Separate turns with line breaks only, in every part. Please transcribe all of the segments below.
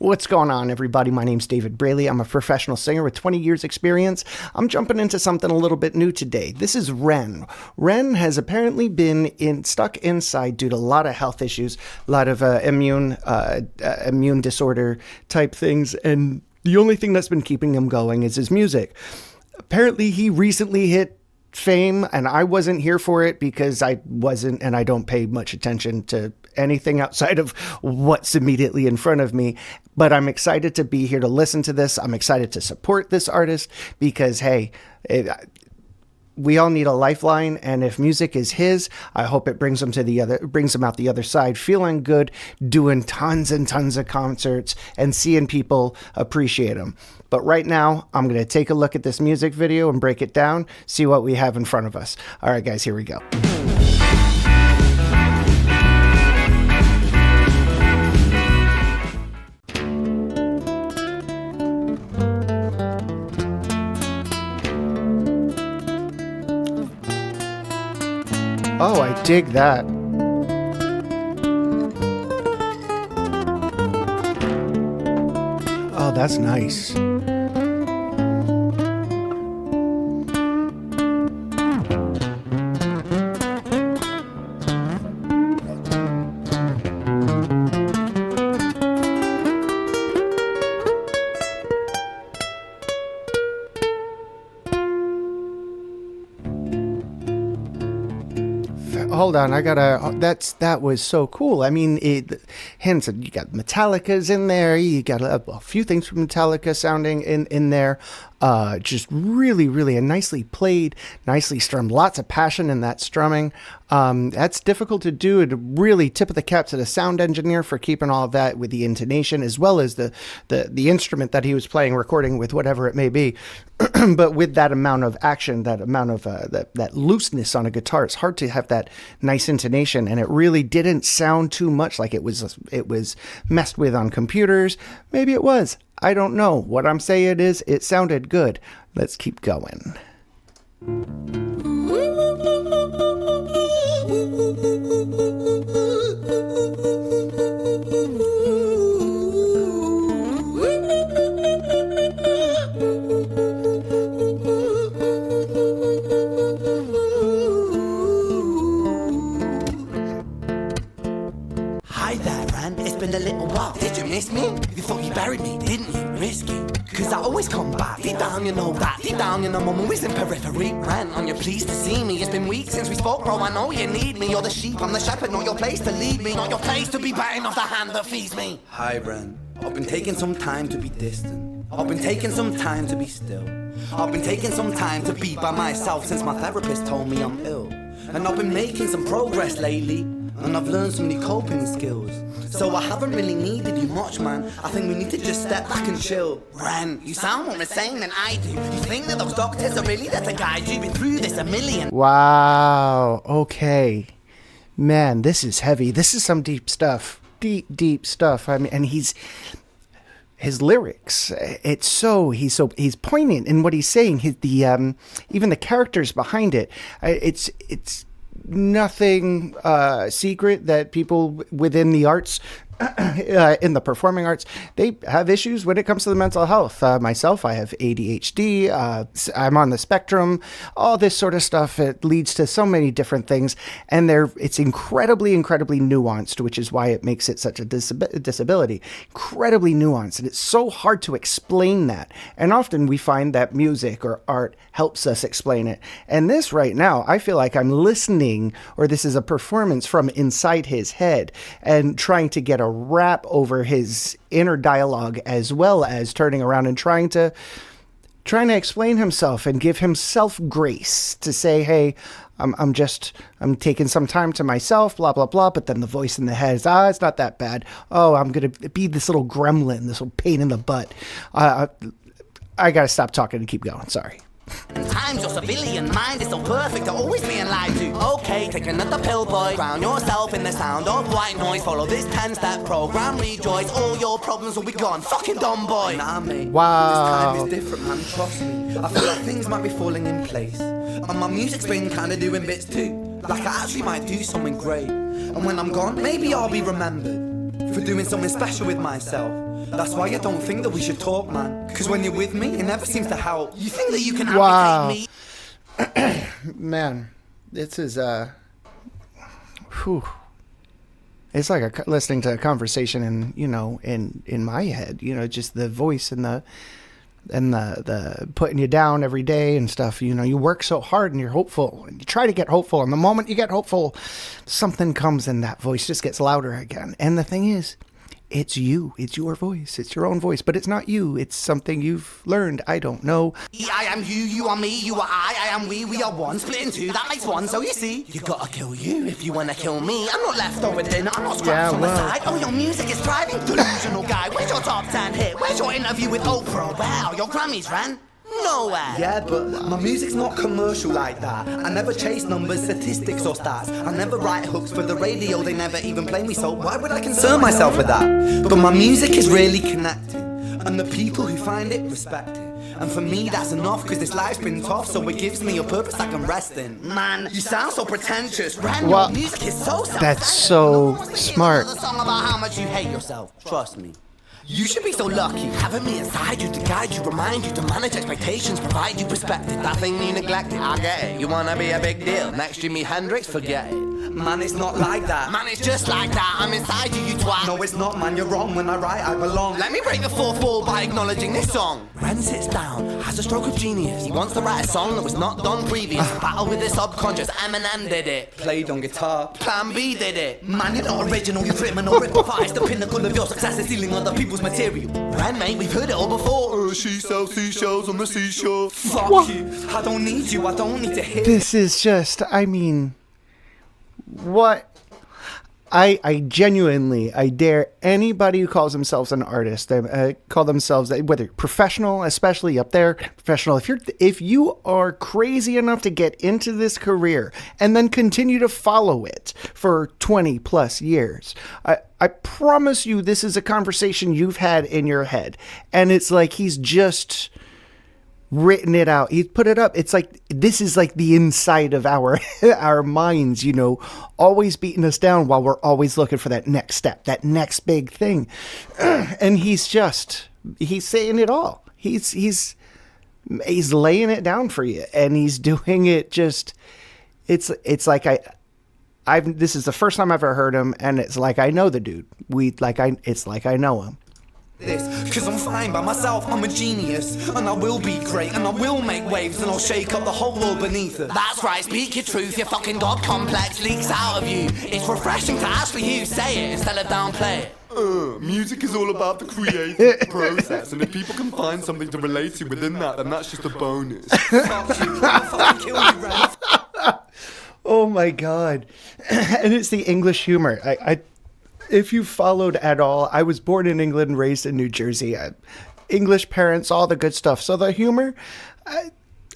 What's going on, everybody? My name's David Brailey. I'm a professional singer with 20 years experience. I'm jumping into something a little bit new today. This is Ren. Ren has apparently been stuck inside due to a lot of health issues, a lot of immune disorder type things, and the only thing that's been keeping him going is his music. Apparently, he recently hit fame, and I wasn't here for it because I wasn't, and I don't pay much attention to anything outside of what's immediately in front of me. But I'm excited to be here to listen to this. I'm excited to support this artist because, hey, we all need a lifeline, and if music is his, I hope it brings him out the other side, feeling good, doing tons and tons of concerts, and seeing people appreciate him. But right now, I'm going to take a look at this music video and break it down, see what we have in front of us. All right, guys, here we go. Oh, I dig that. Oh, that's nice. Hold on, that was so cool. I mean, you got Metallica's in there, you got a few things from Metallica sounding in there. Just really, really a nicely played, nicely strummed, lots of passion in that strumming. That's difficult to do. It really tip of the cap to the sound engineer for keeping all of that with the intonation, as well as the instrument that he was playing, recording with, whatever it may be. But with that amount of action, that amount of that looseness on a guitar, it's hard to have that nice intonation, and it really didn't sound too much like it was messed with on computers. Maybe it was. I don't know. What I'm saying is it sounded good. Let's keep going.
Hi there, Ran. It's been a little while. Did you miss me? You thought you buried me, didn't you? Risky. Cause I always come back. Deep down you know that. Deep down you know I'm always in periphery. Ran, on you pleased to see me. It's been weeks since we spoke, bro. I know you need me. You're the sheep, I'm the shepherd. Not your place to lead me. Not your place to be biting off the hand that feeds me.
Hi, Ren. I've been taking some time to be distant. I've been taking some time to be still. I've been taking some time to be by myself since my therapist told me I'm ill. And I've been making some progress lately. And I've learned so many coping skills. So I haven't really needed you much, man. I think we need to just step back and chill.
Ren, you sound more insane than I do. You think that those doctors are really there to guide you? Been through this a million.
Wow. Okay. Man, this is heavy. This is some deep stuff. Deep stuff. I mean, and his lyrics, he's poignant in what he's saying. Even the characters behind it, it's nothing secret that people within the arts, in the performing arts, they have issues when it comes to the mental health. Myself, I have ADHD, I'm on the spectrum, all this sort of stuff. It leads to so many different things, and it's incredibly nuanced, which is why it makes it such a disability. Incredibly nuanced, and it's so hard to explain that. And often we find that music or art helps us explain it. And this right now, I feel like I'm listening, or this is a performance from inside his head, and trying to get a wrap over his inner dialogue, as well as turning around and trying to explain himself and give himself grace to say, hey, I'm taking some time to myself, blah, blah, blah. But then the voice in the head is, it's not that bad. Oh, I'm going to be this little gremlin, this little pain in the butt. I got to stop talking and keep going. Sorry.
Time's your civilian mind is so perfect to always being lied to. Okay, take another pill, boy. Drown yourself in the sound of white noise. Follow this 10-step program, rejoice. All your problems will be gone. Fucking dumb boy.
Nah, mate.
Wow.
This time is different, man. Trust me. I feel like things might be falling in place. And my music's been kinda doing bits too. Like I actually might do something great. And when I'm gone, maybe I'll be remembered for doing something special with myself. That's why I don't think that we should talk, man. Cause when you're with me, it never seems to help. You think that you can
Wow.
me?
Man, this is whew. It's like listening to a conversation in my head, just the voice and the putting you down every day and stuff. You work so hard and you're hopeful and you try to get hopeful, and the moment you get hopeful, something comes and that voice just gets louder again. And the thing is, it's you. It's your voice. It's your own voice, but it's not you. It's something you've learned. I don't know.
I am you are me, you are I am we are one, split in two, that makes one, so you see. You gotta kill you if you wanna kill me. I'm not left over dinner, I'm not scraps on the side. Oh, your music is thriving, delusional guy. Where's your top 10 hit? Where's your interview with Oprah? Wow, your Grammys ran nowhere.
Yeah, but my music's not commercial like that. I never chase numbers, statistics or stats. I never write hooks for the radio, they never even play me, so why would I concern myself with that? But my music is really connecting, and the people who find it respect it. And for me that's enough, cause this life's been tough, so it gives me a purpose I can rest in. Man, you sound so pretentious.
Well,
your music is so
that's so smart.
A song about how much you hate yourself, trust me. You should be so lucky, having me inside you to guide you, remind you to manage expectations, provide you perspective.
That thing you neglected, I get it. You wanna be a big deal. Next Jimi Hendrix, forget it.
Man, it's not like that.
Man, it's just like that. I'm inside you, you twat.
No, it's not, man, you're wrong. When I write, I belong.
Let me break the fourth wall by acknowledging this song. Ren sits down, has a stroke of genius. He wants to write a song that was not done previous. Battle with his subconscious, Eminem did it.
Played on guitar.
Plan B did it.
Man, you're not original, you criminal rip-off. It's the pinnacle of your success is stealing other people's material.
Ren, mate, we've heard it all before. She sells seashells on the seashore.
Fuck you, I don't need you, I don't need to hear.
This is just, what? I genuinely, I dare anybody who calls themselves an artist, call themselves, whether professional, especially up there, professional, if you are crazy enough to get into this career and then continue to follow it for 20 plus years, I promise you this is a conversation you've had in your head. And it's like he's just written it out. He's put it up. It's like, this is like the inside of our minds, always beating us down while we're always looking for that next step, that next big thing. And he's saying it all. He's laying it down for you, and he's doing it just, it's like this is the first time I've ever heard him, and it's like I know the dude. It's like I know him.
This, cause I'm fine by myself, I'm a genius, and I will be great, and I will make waves, and I'll shake up the whole world beneath us.
That's right, speak your truth, your fucking God complex leaks out of you. It's refreshing to actually you say it instead of downplay it.
Music is all about the creative process, and if people can find something to relate to within that, then that's just a bonus.
Fuck you, I'll fucking kill you, Ren.
Oh my God. And it's the English humor. If you followed at all, I was born in England and raised in New Jersey. English parents, all the good stuff. So the humor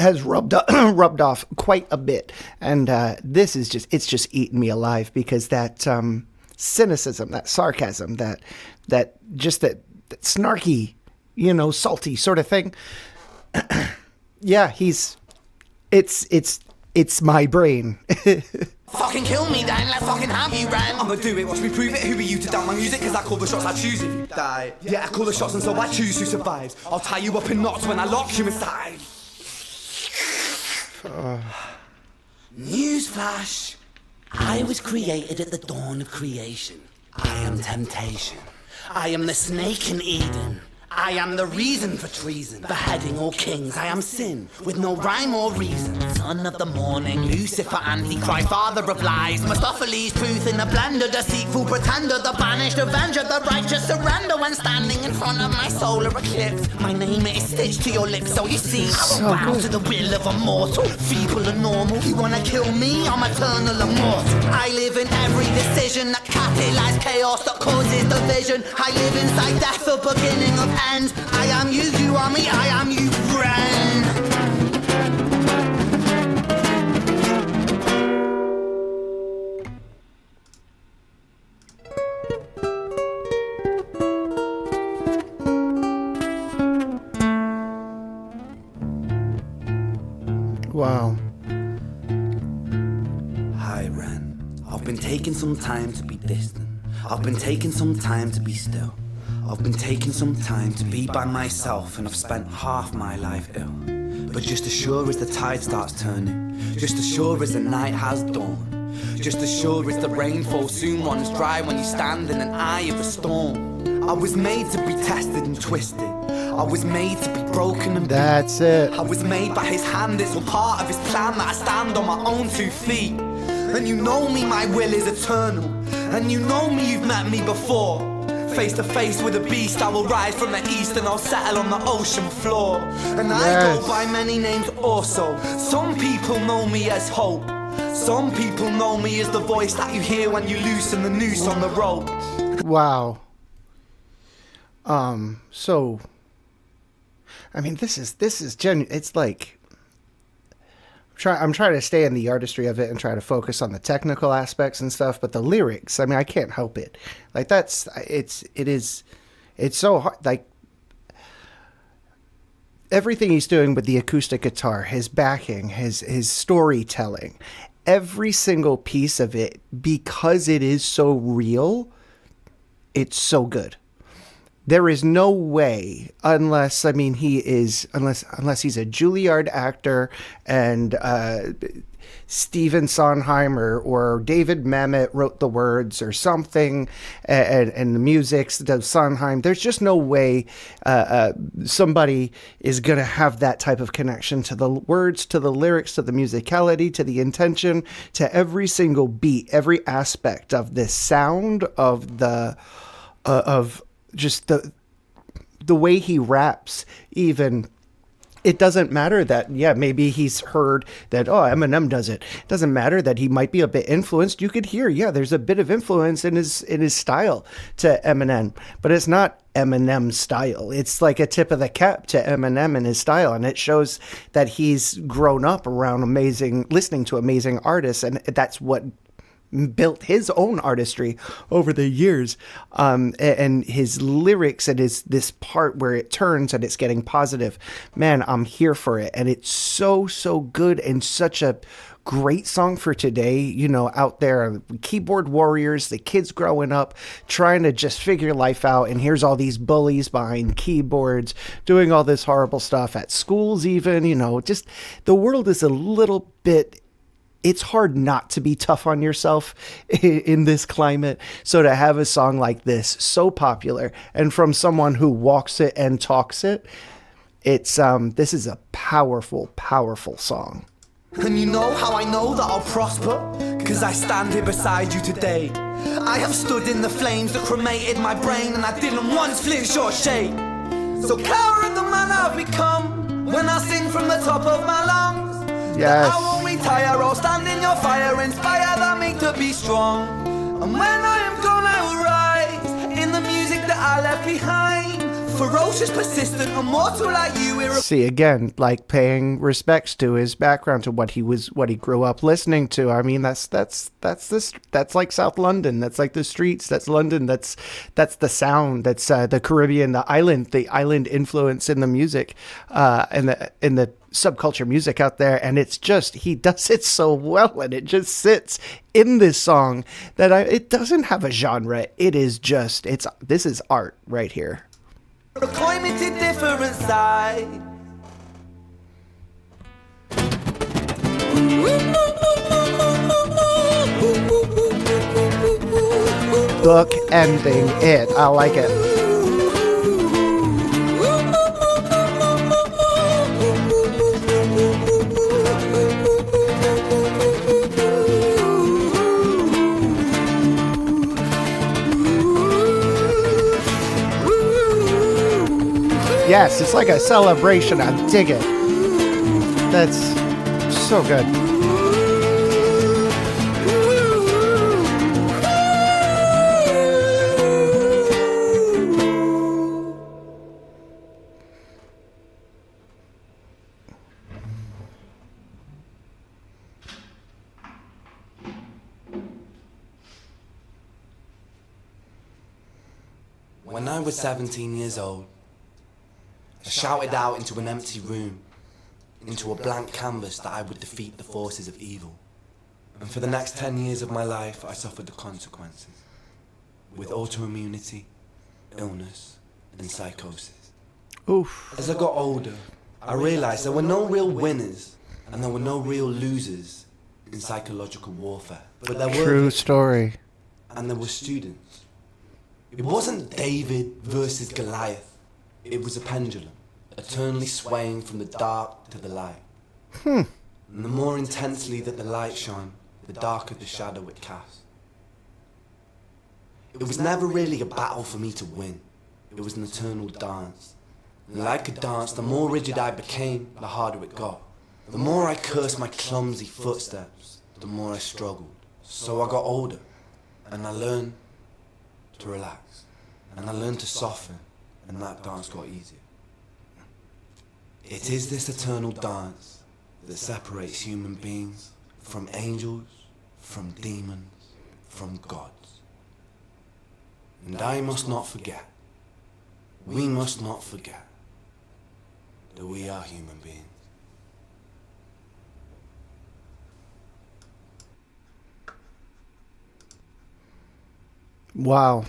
has rubbed off quite a bit. And this is it's just eating me alive, because that cynicism, that sarcasm, that snarky, salty sort of thing. Yeah, it's my brain.
Fucking kill me then, let's fucking have you, Ren.
I'ma do it, watch me prove it. Who are you to doubt my music? Cause I call the shots, I choose if you die. Yeah, I call the shots, and so I choose who survives. I'll tie you up in knots when I lock you inside.
Newsflash. I was created at the dawn of creation. I am temptation. I am the snake in Eden. I am the reason for treason, beheading all kings. I am sin, with no rhyme or reason. Son of the morning, Lucifer, Antichrist, father of lies. Mephistopheles, truth in a blender, deceitful pretender, the banished avenger, the righteous surrender. When standing in front of my solar eclipse, my name is stitched to your lips, so you see I will bow to the will of a mortal, feeble and normal. You wanna kill me? I'm eternal immortal. I live in every decision that catalyzes chaos, that causes division. I live inside death, the beginning of end. I am you, you are me, I am you, Ren.
Wow.
Hi, Ren. I've been taking some time to be distant. I've been taking some time to be still.
I've been taking some time to be by myself, and I've spent half my life ill. But just as sure as the tide starts turning, just as sure as the night has dawned, just as sure as the rainfall soon runs dry when you stand in an eye of a storm. I was made to be tested and twisted. I was made to be broken and
That's it.
I was made by his hand, it's all part of his plan that I stand on my own 2 feet. And you know me, my will is eternal. And you know me, you've met me before. Face to face with a beast, I will rise from the east and I'll settle on the ocean floor. And I go by many names also. Some people know me as hope. Some people know me as the voice that you hear when you loosen the noose on the rope.
Wow. So, I mean, this is genuine. It's like, I'm trying to stay in the artistry of it and try to focus on the technical aspects and stuff, but the lyrics, I mean, I can't help it. Like, it's so hard. Like, everything he's doing with the acoustic guitar, his backing, his storytelling, every single piece of it, because it is so real, it's so good. There is no way, unless he's a Juilliard actor and Stephen Sondheim or David Mamet wrote the words or something, and the music's does Sondheim. There's just no way somebody is going to have that type of connection to the words, to the lyrics, to the musicality, to the intention, to every single beat, every aspect of this sound, of the of just the way he raps. Even it doesn't matter that, maybe he's heard that, Eminem does it. It doesn't matter that he might be a bit influenced. You could hear, there's a bit of influence in his style to Eminem, but it's not Eminem's style. It's like a tip of the cap to Eminem and his style, and it shows that he's grown up around listening to amazing artists, and that's what built his own artistry over the years, and his lyrics and this part where it turns and it's getting positive. Man, I'm here for it, and it's so good and such a great song for today. Out there, keyboard warriors, the kids growing up trying to just figure life out, and here's all these bullies behind keyboards doing all this horrible stuff at schools. Even just the world is a little bit. It's hard not to be tough on yourself in this climate. So to have a song like this, so popular, and from someone who walks it and talks it, this is a powerful, powerful song.
And you know how I know that I'll prosper? 'Cause I stand here beside you today. I have stood in the flames that cremated my brain, and I didn't once flinch or shake. So cower the man I've become when I sing from the top of my lungs.
Yes.
I won't retire, I'll stand in your fire, inspire that me to be strong. And when I am gone, I will rise in the music that I left behind. Ferocious, persistent, immortal like you.
See, again, like paying respects to his background, to what he grew up listening to. I mean, that's like South London. That's like the streets. That's London. That's the sound. That's the Caribbean, the island influence in the music, in the subculture music out there. And it's just, he does it so well, and it just sits in this song that it doesn't have a genre. It is just, this is art right here.
A climate to different side.
Book ending it. I like it. Yes, it's like a celebration. I dig it. That's so good.
When I was 17 years old, I shouted out into an empty room, into a blank canvas, that I would defeat the forces of evil. And for the next 10 years of my life, I suffered the consequences. With autoimmunity, illness, and psychosis.
Oof.
As I got older, I realized there were no real winners and there were no real losers in psychological warfare. But there were
True story.
and there were students. It wasn't David versus Goliath. It was a pendulum, eternally swaying from the dark to the light. And the more intensely that the light shone, the darker the shadow it cast. It was never really a battle for me to win. It was an eternal dance. And like a dance, the more rigid I became, the harder it got. The more I cursed my clumsy footsteps, the more I struggled. So I got older, and I learned to relax, and I learned to soften, and that dance got easier. It is this eternal dance that separates human beings from angels, from demons, from gods. And I must not forget, we must not forget, that we are human beings.
Wow.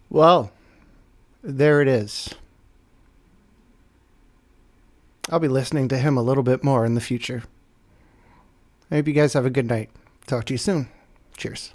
Well, there it is. I'll be listening to him a little bit more in the future. I hope you guys have a good night. Talk to you soon. Cheers.